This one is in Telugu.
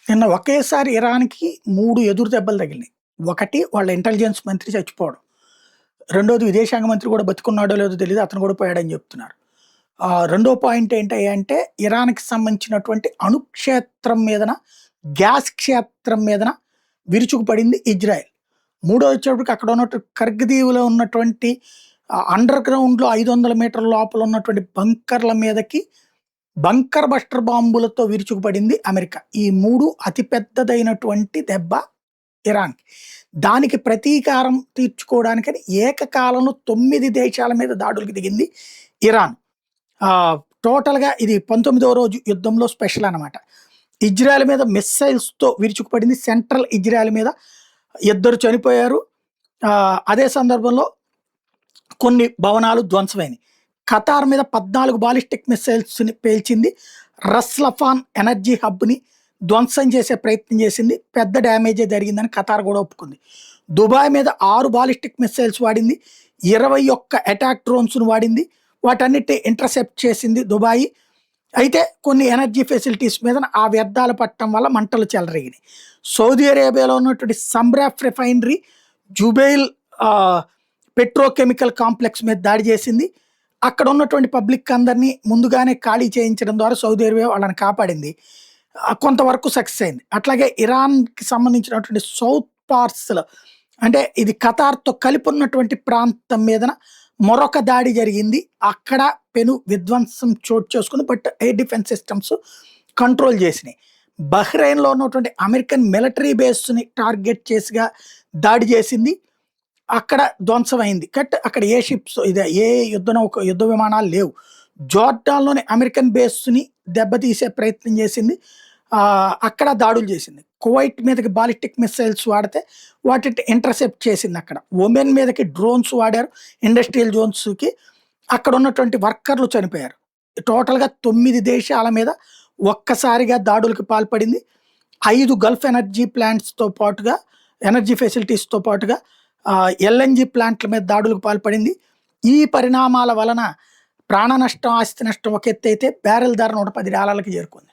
నిన్న ఒకేసారి ఇరాన్‌కి 3 ఎదురు దెబ్బలు తగిలినాయి. ఒకటి వాళ్ళ ఇంటెలిజెన్స్ మంత్రి చచ్చిపోవడం. రెండోది విదేశాంగ మంత్రి కూడా బతికున్నాడో లేదో తెలీదు. అతను కూడా పోయాడని చెప్తున్నారు. రెండో పాయింట్ ఏంటయ్యంటే ఇరాన్‌కి సంబంధించినటువంటి అణుక్షేత్రం మీదన, గ్యాస్ క్షేత్రం మీదన విరుచుకుపడింది ఇజ్రాయెల్. మూడోదొచ్చేటప్పటికి అక్కడ ఉన్నటువంటి కర్గ్ దీవులో ఉన్నటువంటి అండర్ గ్రౌండ్‌లో 500 మీటర్ల లోపల ఉన్నటువంటి బంకర్ల మీదకి బంకర్ బస్టర్ బాంబులతో విరుచుకుపడింది అమెరికా. ఈ 3 అతి పెద్దదైనటువంటి దెబ్బ ఇరాన్‌కి. దానికి ప్రతీకారం తీర్చుకోవడానికని ఏకకాలంలో 9 దేశాల మీద దాడులకు దిగింది ఇరాన్. టోటల్‌గా ఇది 19వ రోజు యుద్ధంలో స్పెషల్ అనమాట. ఇజ్రాయెల్ మీద మిస్సైల్స్‌తో విరుచుకుపడింది. సెంట్రల్ ఇజ్రాయెల్ మీద 2 చనిపోయారు. అదే సందర్భంలో కొన్ని భవనాలు ధ్వంసమైనయి. ఖతార్ మీద 14 బాలిస్టిక్ మిస్సైల్స్‌ని పేల్చింది. రస్ లఫాన్ ఎనర్జీ హబ్‌ని ధ్వంసం చేసే ప్రయత్నం చేసింది. పెద్ద డ్యామేజే జరిగిందని ఖతార్ కూడా ఒప్పుకుంది. దుబాయ్ మీద 6 బాలిస్టిక్ మిస్సైల్స్ వాడింది. 21 అటాక్ డ్రోన్స్‌ను వాడింది. వాటన్నిటిని ఇంటర్సెప్ట్ చేసింది దుబాయి. అయితే కొన్ని ఎనర్జీ ఫెసిలిటీస్ మీద ఆ వ్యర్థాలు పట్టడం వల్ల మంటలు చెలరేగినాయి. సౌదీ అరేబియాలో ఉన్నటువంటి సమ్రాఫ్ రిఫైనరీ, జుబైల్ పెట్రోకెమికల్ కాంప్లెక్స్ మీద దాడి చేసింది. అక్కడ ఉన్నటువంటి పబ్లిక్ అందరినీ ముందుగానే ఖాళీ చేయించడం ద్వారా సౌదీ అరేబియా వాళ్ళని కాపాడింది. కొంతవరకు సక్సెస్ అయింది. అట్లాగే ఇరాన్‌కి సంబంధించినటువంటి సౌత్ పార్ట్స్‌లో అంటే ఇది ఖతార్‌తో కలిపి ఉన్నటువంటి ప్రాంతం మీదన మరొక దాడి జరిగింది. అక్కడ పెను విధ్వంసం చోటు చేసుకుంది. But air defence systems control చేసినాయి. బహ్రెయిన్‌లో ఉన్నటువంటి అమెరికన్ మిలిటరీ బేస్‌ని టార్గెట్ చేసిగా దాడి చేసింది. అక్కడ ధ్వంసమైంది. అక్కడ ఏ షిప్స్ ఏ యుద్ధ విమానాలు లేవు. జోర్డాన్‌లోని అమెరికన్ బేస్‌ని దెబ్బతీసే ప్రయత్నం చేసింది. అక్కడ దాడులు చేసింది. కువైట్ మీదకి బాలిస్టిక్ మిస్సైల్స్ వాడితే వాటిని ఇంటర్సెప్ట్ చేసింది అక్కడ. ఒమెన్ మీదకి డ్రోన్స్ వాడారు ఇండస్ట్రియల్ జోన్స్‌కి. అక్కడ ఉన్నటువంటి వర్కర్లు చనిపోయారు. టోటల్‌గా 9 దేశాల మీద ఒక్కసారిగా దాడులకు పాల్పడింది. 5 గల్ఫ్ ఎనర్జీ ప్లాంట్స్‌తో పాటుగా ఎనర్జీ ఫెసిలిటీస్‌తో పాటుగా ఎల్ఎన్జీ ప్లాంట్ల మీద దాడులకు పాల్పడింది. ఈ పరిణామాల వలన ప్రాణ నష్టం, ఆస్తి నష్టం ఒక ఎత్తు అయితే బ్యారెల్ ధర $110కి చేరుకుంది.